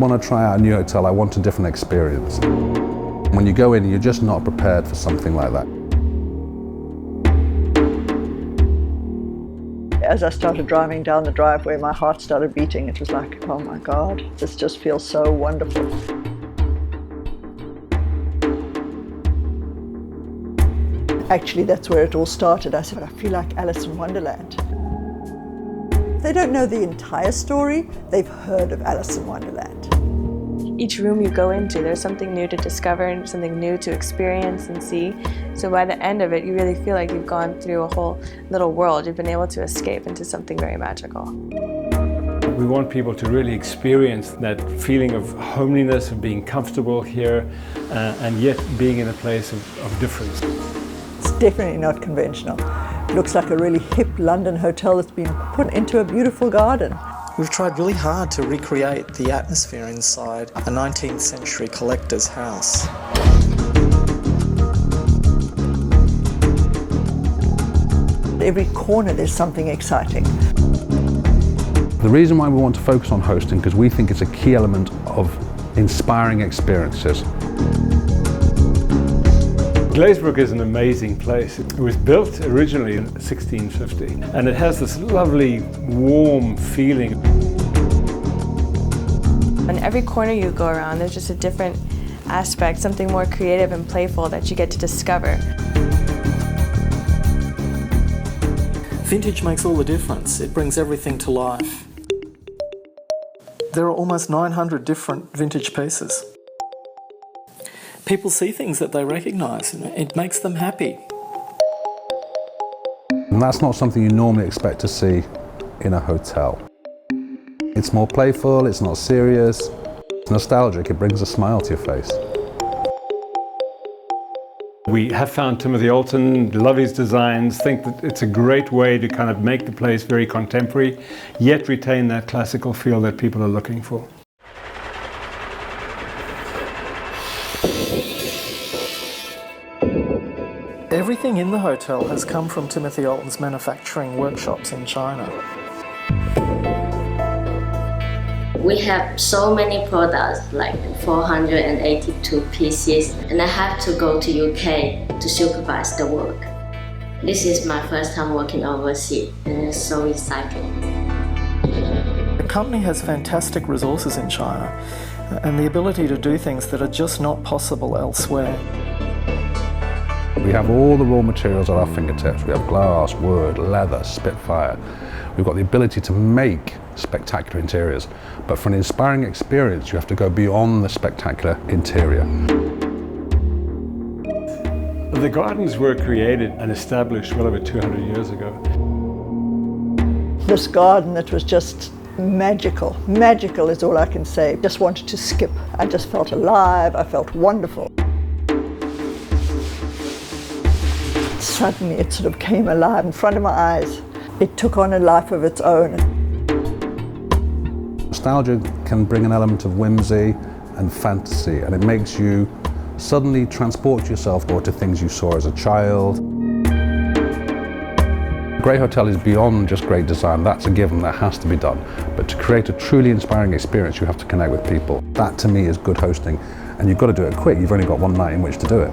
want to try out a new hotel, I want a different experience. When you go in, you're just not prepared for something like that. As I started driving down the driveway, my heart started beating. It was like, oh my God, this just feels so wonderful. Actually, that's where it all started. I said, I feel like Alice in Wonderland. They don't know the entire story, they've heard of Alice in Wonderland. Each room you go into, there's something new to discover and something new to experience and see. So by the end of it, you really feel like you've gone through a whole little world. You've been able to escape into something very magical. We want people to really experience that feeling of homeliness, of being comfortable here, and yet being in a place of difference. It's definitely not conventional. It looks like a really hip London hotel that's been put into a beautiful garden. We've tried really hard to recreate the atmosphere inside a 19th century collector's house. Every corner there's something exciting. The reason why we want to focus on hosting, because we think it's a key element of inspiring experiences. Glazebrook is an amazing place. It was built originally in 1650, and it has this lovely, warm feeling. In every corner you go around, there's just a different aspect, something more creative and playful that you get to discover. Vintage makes all the difference. It brings everything to life. There are almost 900 different vintage pieces. People see things that they recognise, and it makes them happy. And that's not something you normally expect to see in a hotel. It's more playful, it's not serious, it's nostalgic, it brings a smile to your face. We have found Timothy Oulton, love his designs, think that it's a great way to kind of make the place very contemporary, yet retain that classical feel that people are looking for. Everything in the hotel has come from Timothy Oulton's manufacturing workshops in China. We have so many products, like 482 pieces, and I have to go to UK to supervise the work. This is my first time working overseas, and it's so exciting. The company has fantastic resources in China and the ability to do things that are just not possible elsewhere. We have all the raw materials at our fingertips. We have glass, wood, leather, Spitfire. We've got the ability to make spectacular interiors, but for an inspiring experience, you have to go beyond the spectacular interior. The gardens were created and established well over 200 years ago. This garden, it was just magical. Magical is all I can say. Just wanted to skip. I just felt alive, I felt wonderful. Suddenly it sort of came alive in front of my eyes. It took on a life of its own. Nostalgia can bring an element of whimsy and fantasy, and it makes you suddenly transport yourself more to things you saw as a child. A great hotel is beyond just great design. That's a given, that has to be done. But to create a truly inspiring experience, you have to connect with people. That to me is good hosting, and you've got to do it quick. You've only got one night in which to do it.